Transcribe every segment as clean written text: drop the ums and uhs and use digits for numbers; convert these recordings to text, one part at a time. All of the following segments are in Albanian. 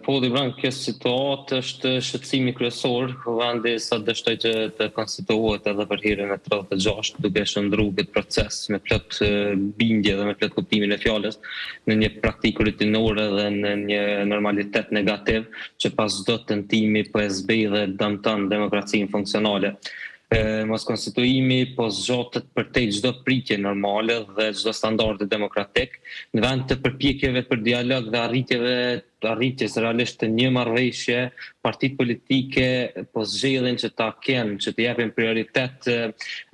Po, Dibran, kjo situatë është shqetësimi kryesor, vendi sa dështoj që të konstituohet edhe për herën e 36, duke shndruar këtë proces me plot bindje dhe me plot kuptimin e fjalës në një praktikë rutinore dhe në një normalitet negativ që pas çdo tentimi po e zbej dhe dëmton demokracinë funksionale. Mos konstituimi po zgjotet përtej çdo pritje normale dhe çdo standardi demokratik në vend të përpjekjeve për dialog dhe arritjes realisht të një marrëveshje, partitë politike po zgjedhin që ta kenë, që të japin prioritet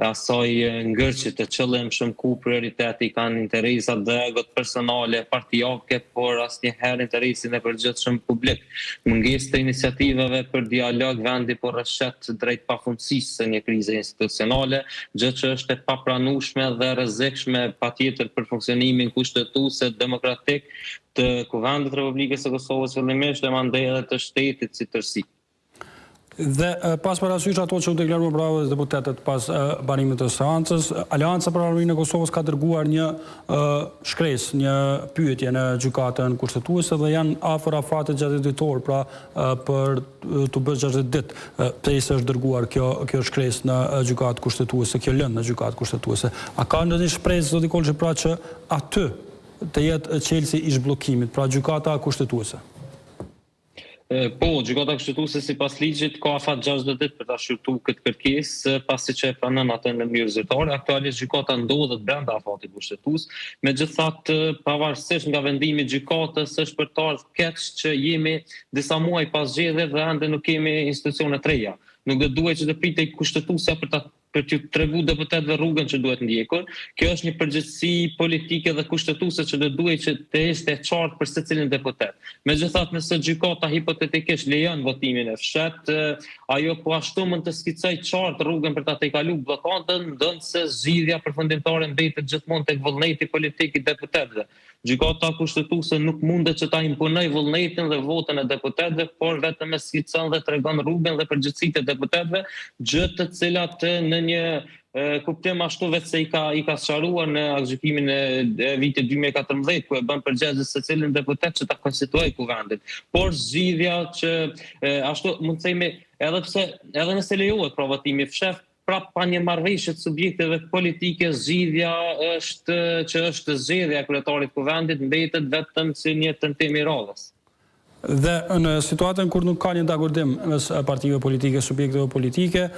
asaj ngërçe të qëllimshëm ku prioriteti kanë interesat dhe egot personale, partijake, por asnjëherë interesin e përgjithshëm publik. Mungesë të iniciativave për dialog vendi po rrshet drejt pafundësisë së një krize institucionale, gjë që është e papranueshme dhe rrezikshme patjetër për funksionimin kushtetues demokratik të Kuvendit të Republikës së Kosovës fillimisht e mandej edhe të shtetit si tërësi. Dhe pas parasysh ato që u deklaruan bravo deputetët pas banimit të seancës, Aleanca për Armiqin e Kosovës ka dërguar një shkresë, një pyetje në gjykatën kushtetuese dhe janë afër afatit gjatë ditor, pra për të bërë 60 ditë pse është dërguar kjo shkresë në gjykatë kushtetuese, kjo lëndë në gjykatë kushtetuese. A ka ndonjë shpresë zoti Kolçi pra që aty të jetë çelësi i zhbllokimit, pra gjykata kushtetuese? Po, gjykata kushtetuese sipas ligjit ka afat 60 ditë për ta shqyrtuar këtë kërkesë, pasi që e pranon atë në mënyrë zyrtare. Aktualisht gjykata ndodhet brenda afatit kushtetues, megjithatë pavarësisht nga vendimi i gjykatës është për të ardhur keq që jemi disa muaj pas zgjedhjeve dhe ende nuk kemi institucione të reja. Nuk do duhet që të pritej kushtetuesja për t'ju tregu deputetëve rrugën që duhet ndjekur. Kjo është një përgjegjësi politike dhe kushtetuese që do duhet që të ishte e qartë për secilin deputet. Megjithatë, nëse gjykata hipotetikisht lejon votimin e fshehtë, ajo po ashtu mund të skicojë qartë rrugën për ta tejkaluar bllokadën, ndonse zgjidhja përfundimtare mbetet gjithmonë tek vullneti politik i deputetëve. Gjykata kushtetuese nuk mundet që ta imponojë vullnetin dhe votën e deputetëve, por vetëm e skicon dhe tregon rrugën dhe përgjegjësitë e deputetëve, gjë të cilat në një kuptim ashtu vetë se i ka sqaruar në aktgjykimin e vitit 2014, ku e bën përgjegjës secilin deputet që ta konstituojë kuvendit. Por zgjidhja që ashtu mund të themi edhe nëse lejohet pra votimi i fshehtë, prap pa një marrëveshje të subjekteve politike, zgjidhja është zgjedhja e kryetarit të kuvendit mbetet vetëm si një tentim i radhës. Dhe në situatën kur nuk ka një dakordim mes partive politike, subjekteve politike,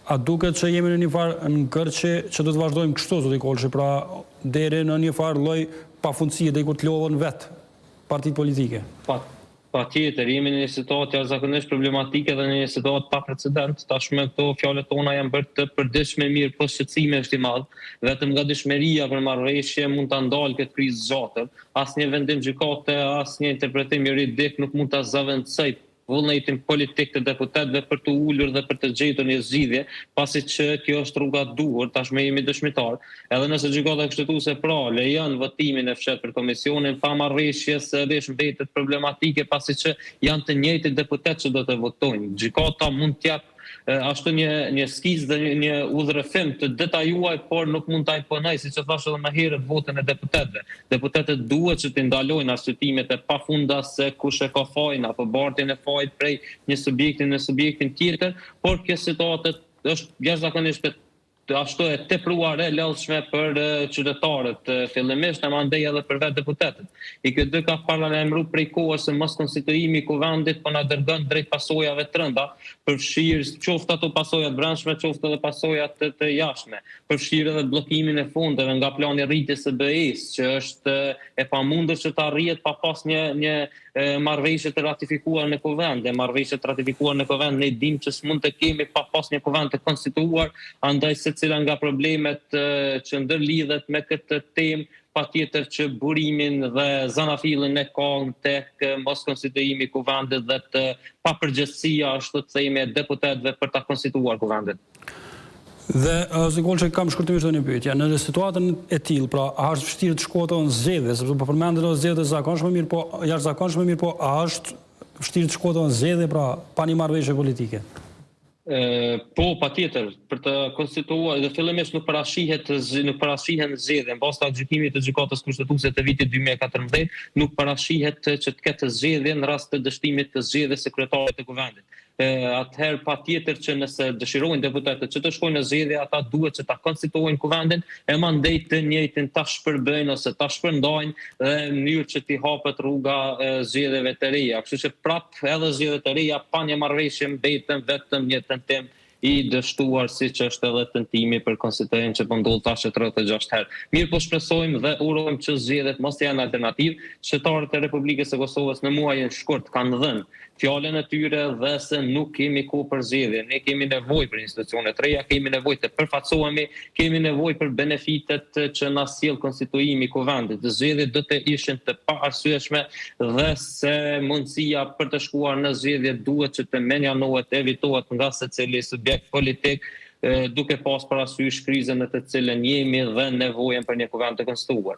a duket që jemi në një farë ngërçe që do të vazhdojmë kështu, zoti Kolçi, pra deri në një farë lloj pafundësie deri kur të lodhen vetë partitë politike? Patjetër, jemi në një situatë jashtëzakonisht problematike dhe në një situatë pa precedent. Tashmë këto fjalët tona janë bërë të përditshme mirë, po shqetësimi është i madh. Vetëm nga dëshmëria për marrëveshje mund ta ndalë këtë krizë zgjatër. Asnjë vendim gjykate, asnjë interpretim juridik nuk mund ta zaventësojë vullnetin politik të deputetëve për të ulur dhe për të gjetur një zgjidhje, pasi që kjo është rruga e duhur, tashmë jemi dëshmitar. Edhe nëse gjykata kushtetuese pra lejon votimin e fshehtë për komisionin pa marrëveshje, sërish mbetet problematike, pasi që janë të njëjtit deputetë që do të votojnë. Gjykata mund të jap ashtu një skicë dhe një udhërrëfim të detajuar, por nuk mund ta imponojë, siç e thash edhe më herët, votën e deputetëve. Deputetët duhet që të ndalojnë arsyetimet e pafunda se kush e ka fajin apo bartjen e fajit prej një subjekti në subjektin tjetër, por kjo situatë është jashtëzakonisht ashtu e tepruar e lodhshme për qytetarët, fillimisht e mandej edhe për vetë deputetët. I këtë ka paralajmëruar prej kohës se mos konstituimi i kuvendit po na dërgon drejt pasojave të rënda, përfshirë qoftë ato pasojat brendshme, qoftë edhe pasojat të jashtme. Përfshirë edhe bllokimin e fondeve nga plani rritjes së BE-s, që është e pamundur që të arrihet pa pas një marrëveshje të ratifikuar në kuvend. Marrëveshje të ratifikuar në kuvend ne dimë që s'mund të kemi pa pas një kuvend të konstituar, andaj secila nga problemet që ndërlidhet me këtë temë, patjetër që burimin dhe zanafillin e ka tek mos konstituimi i kuvendit dhe të papërgjegjësia, ashtu të themi, e deputetëve për ta konstituar kuvendin. Dhe zoti Kolçi, kam shkurtimisht një pyetje. Në situatën e tillë, pra a është vështirë të shkohet zgjedhje, sepse po përmendet zgjedhje zakonshme, mirë po jashtëzakonshme, mirë po a është vështirë të shkohet zgjedhje pra pa një marrëveshje politike? Po, patjetër, për të konstituuar dhe fillimisht nuk parashihen zgjedhje mbas të gjykimit të gjykatës kushtetuese të vitit 2014, nuk parashihet që të ketë zgjedhje në rast të dështimit të zgjedhjes sekretarit të kuvendit. Atëherë patjetër që nëse dëshirojnë deputetët që të shkojnë në zgjedhje, ata duhet që ta konstituojnë kuvendin e mandej të njëjtin ta shpërbëjnë ose ta shpërndajnë dhe në mënyrë që t'i hapet rruga zgjedhjeve të reja. Kështu që prap edhe zgjedhjet e reja pa një marrëveshje mbeten vetëm një tentim i dështuar, siç është edhe tentimi për konstituim që po ndodh tash 36 herë. Mirë, po shpresojmë dhe urojmë që zgjedhjet mos të janë alternativë. Qytetarët e Republikës së Kosovës në muajin shkurt kanë dhënë fjalën e tyre dhe se nuk kemi kohë për zgjedhje. Ne kemi nevojë për institucione të reja, kemi nevojë të përfaqësohemi, kemi nevojë për benefitet që na sjell konstituimi i kuvendit. Zgjedhjet do të ishin të paarsyeshme dhe se mundësia për të shkuar në zgjedhje duhet që të menjanohet, evitohet nga secili subjekt politik, duke pas parasysh krizën në të cilën jemi dhe nevojën për një kuvend të konstituar.